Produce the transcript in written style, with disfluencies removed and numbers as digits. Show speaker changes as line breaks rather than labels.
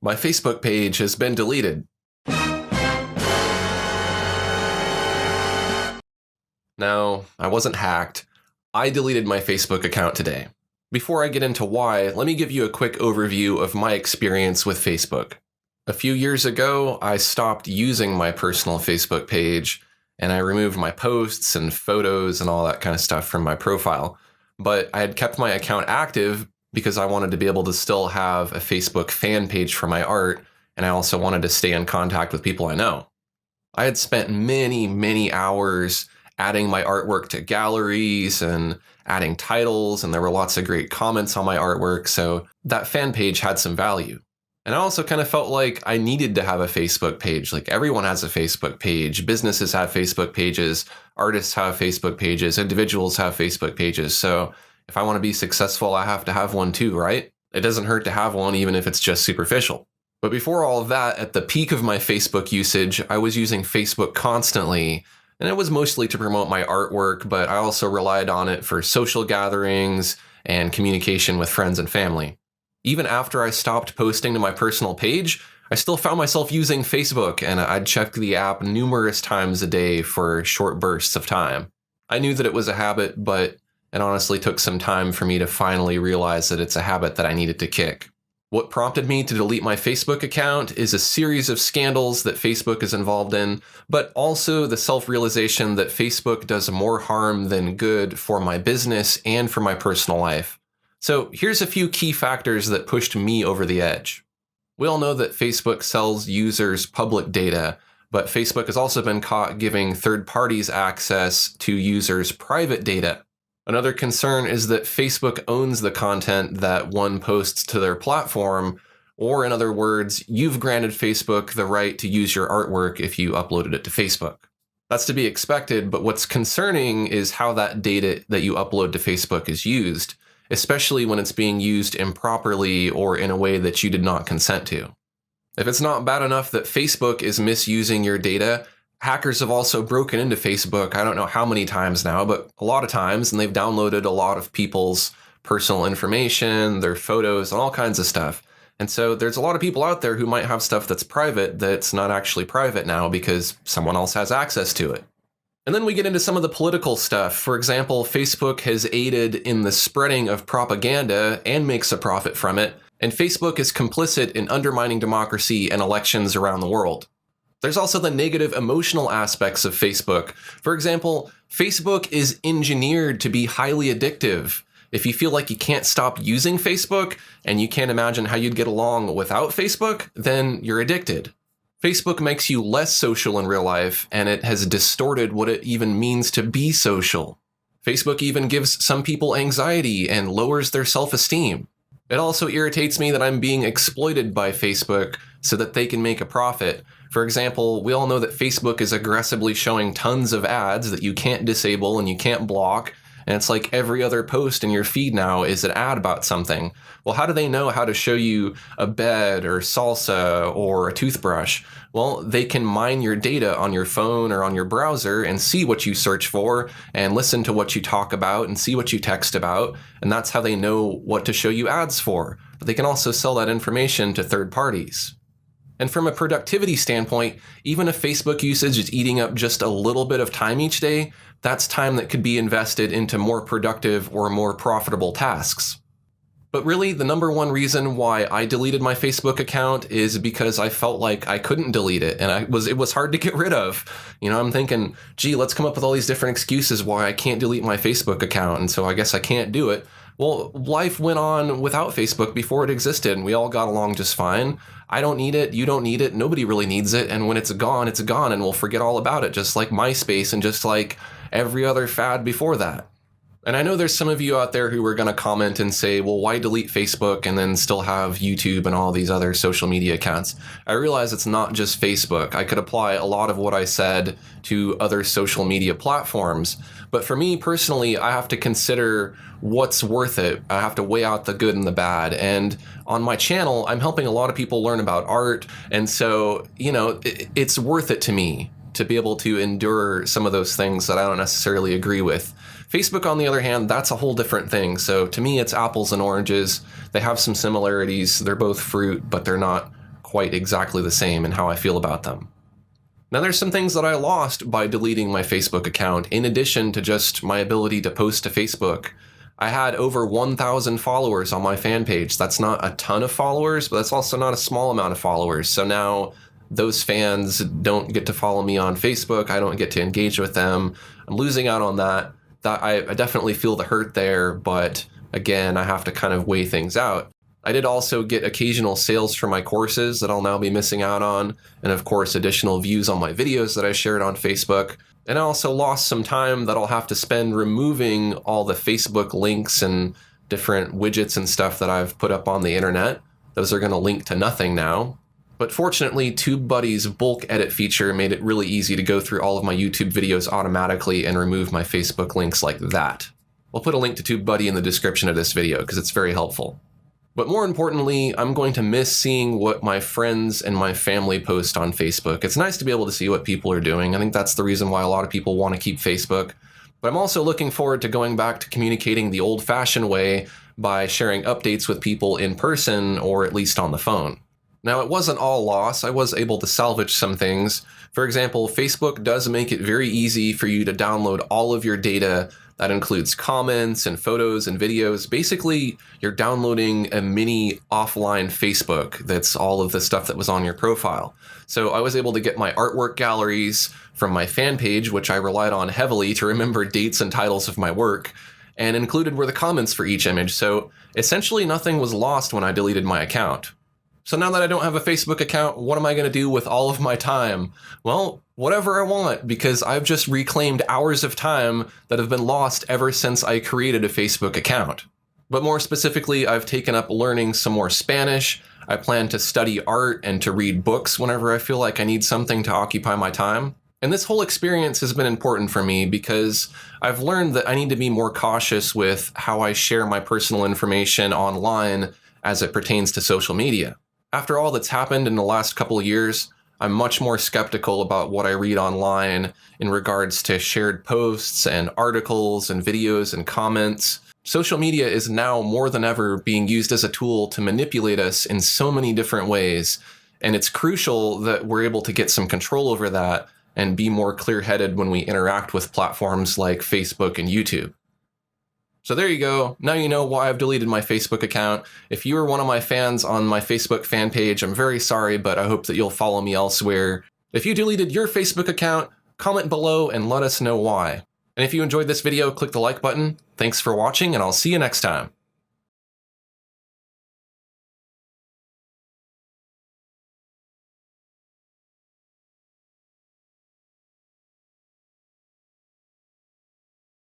My Facebook page has been deleted. No, I wasn't hacked. I deleted my Facebook account today. Before I get into why, let me give you a quick overview of my experience with Facebook. A few years ago, I stopped using my personal Facebook page, and I removed my posts and photos and all that kind of stuff from my profile. But I had kept my account active because I wanted to be able to still have a Facebook fan page for my art, and I also wanted to stay in contact with people I know. I had spent many hours adding my artwork to galleries and adding titles, and there were lots of great comments on my artwork, so that fan page had some value. And I also kind of felt like I needed to have a Facebook page. Like, everyone has a Facebook page, businesses have Facebook pages, artists have Facebook pages, individuals have Facebook pages. So if I want to be successful, I have to have one too, right? It doesn't hurt to have one, even if it's just superficial. But before all of that, at the peak of my Facebook usage, I was using Facebook constantly, and it was mostly to promote my artwork, but I also relied on it for social gatherings and communication with friends and family. Even after I stopped posting to my personal page, I still found myself using Facebook, and I'd check the app numerous times a day for short bursts of time. I knew that it was a habit, but it honestly took some time for me to finally realize that it's a habit that I needed to kick. What prompted me to delete my Facebook account is a series of scandals that Facebook is involved in, but also the self-realization that Facebook does more harm than good for my business and for my personal life. So here's a few key factors that pushed me over the edge. We all know that Facebook sells users public data, but Facebook has also been caught giving third parties access to users' private data. Another concern is that Facebook owns the content that one posts to their platform, or in other words, you've granted Facebook the right to use your artwork if you uploaded it to Facebook. That's to be expected, but what's concerning is how that data that you upload to Facebook is used, especially when it's being used improperly or in a way that you did not consent to. If it's not bad enough that Facebook is misusing your data, hackers have also broken into Facebook, I don't know how many times now, but a lot of times, and they've downloaded a lot of people's personal information, their photos, and all kinds of stuff. And so there's a lot of people out there who might have stuff that's private that's not actually private now because someone else has access to it. And then we get into some of the political stuff. For example, Facebook has aided in the spreading of propaganda and makes a profit from it, and Facebook is complicit in undermining democracy and elections around the world. There's also the negative emotional aspects of Facebook. For example, Facebook is engineered to be highly addictive. If you feel like you can't stop using Facebook and you can't imagine how you'd get along without Facebook, then you're addicted. Facebook makes you less social in real life, and it has distorted what it even means to be social. Facebook even gives some people anxiety and lowers their self-esteem. It also irritates me that I'm being exploited by Facebook so that they can make a profit. For example, we all know that Facebook is aggressively showing tons of ads that you can't disable and you can't block, and it's like every other post in your feed now is an ad about something. Well, how do they know how to show you a bed or salsa or a toothbrush? Well, they can mine your data on your phone or on your browser and see what you search for and listen to what you talk about and see what you text about, and that's how they know what to show you ads for. But they can also sell that information to third parties. And from a productivity standpoint, even if Facebook usage is eating up just a little bit of time each day, that's time that could be invested into more productive or more profitable tasks. But really, the number one reason why I deleted my Facebook account is because I felt like I couldn't delete it, and it was hard to get rid of. I'm thinking, gee, let's come up with all these different excuses why I can't delete my Facebook account, and so I guess I can't do it. Well, life went on without Facebook before it existed, and we all got along just fine. I don't need it, you don't need it, nobody really needs it, and when it's gone, and we'll forget all about it, just like MySpace and just like every other fad before that. And I know there's some of you out there who are going to comment and say, well, why delete Facebook and then still have YouTube and all these other social media accounts? I realize it's not just Facebook. I could apply a lot of what I said to other social media platforms. But for me personally, I have to consider what's worth it. I have to weigh out the good and the bad. And on my channel, I'm helping a lot of people learn about art. And so, it's worth it to me to be able to endure some of those things that I don't necessarily agree with. Facebook, on the other hand, that's a whole different thing. So to me, it's apples and oranges. They have some similarities. They're both fruit, but they're not quite exactly the same in how I feel about them. Now, there's some things that I lost by deleting my Facebook account, in addition to just my ability to post to Facebook. I had over 1,000 followers on my fan page. That's not a ton of followers, but that's also not a small amount of followers. So now those fans don't get to follow me on Facebook. I don't get to engage with them. I'm losing out on that. I definitely feel the hurt there, but again, I have to kind of weigh things out. I did also get occasional sales for my courses that I'll now be missing out on, and of course additional views on my videos that I shared on Facebook. And I also lost some time that I'll have to spend removing all the Facebook links and different widgets and stuff that I've put up on the internet. Those are going to link to nothing now. But fortunately, TubeBuddy's bulk edit feature made it really easy to go through all of my YouTube videos automatically and remove my Facebook links like that. I'll put a link to TubeBuddy in the description of this video because it's very helpful. But more importantly, I'm going to miss seeing what my friends and my family post on Facebook. It's nice to be able to see what people are doing. I think that's the reason why a lot of people want to keep Facebook. But I'm also looking forward to going back to communicating the old-fashioned way by sharing updates with people in person or at least on the phone. Now, it wasn't all loss. I was able to salvage some things. For example, Facebook does make it very easy for you to download all of your data. That includes comments and photos and videos. Basically, you're downloading a mini offline Facebook that's all of the stuff that was on your profile. So I was able to get my artwork galleries from my fan page, which I relied on heavily to remember dates and titles of my work, and included were the comments for each image. So essentially nothing was lost when I deleted my account. So now that I don't have a Facebook account, what am I going to do with all of my time? Well, whatever I want, because I've just reclaimed hours of time that have been lost ever since I created a Facebook account. But more specifically, I've taken up learning some more Spanish. I plan to study art and to read books whenever I feel like I need something to occupy my time. And this whole experience has been important for me because I've learned that I need to be more cautious with how I share my personal information online as it pertains to social media. After all that's happened in the last couple of years, I'm much more skeptical about what I read online in regards to shared posts and articles and videos and comments. Social media is now more than ever being used as a tool to manipulate us in so many different ways, and it's crucial that we're able to get some control over that and be more clear-headed when we interact with platforms like Facebook and YouTube. So there you go. Now you know why I've deleted my Facebook account. If you are one of my fans on my Facebook fan page, I'm very sorry, but I hope that you'll follow me elsewhere. If you deleted your Facebook account, comment below and let us know why. And if you enjoyed this video, click the like button. Thanks for watching, and I'll see you next time.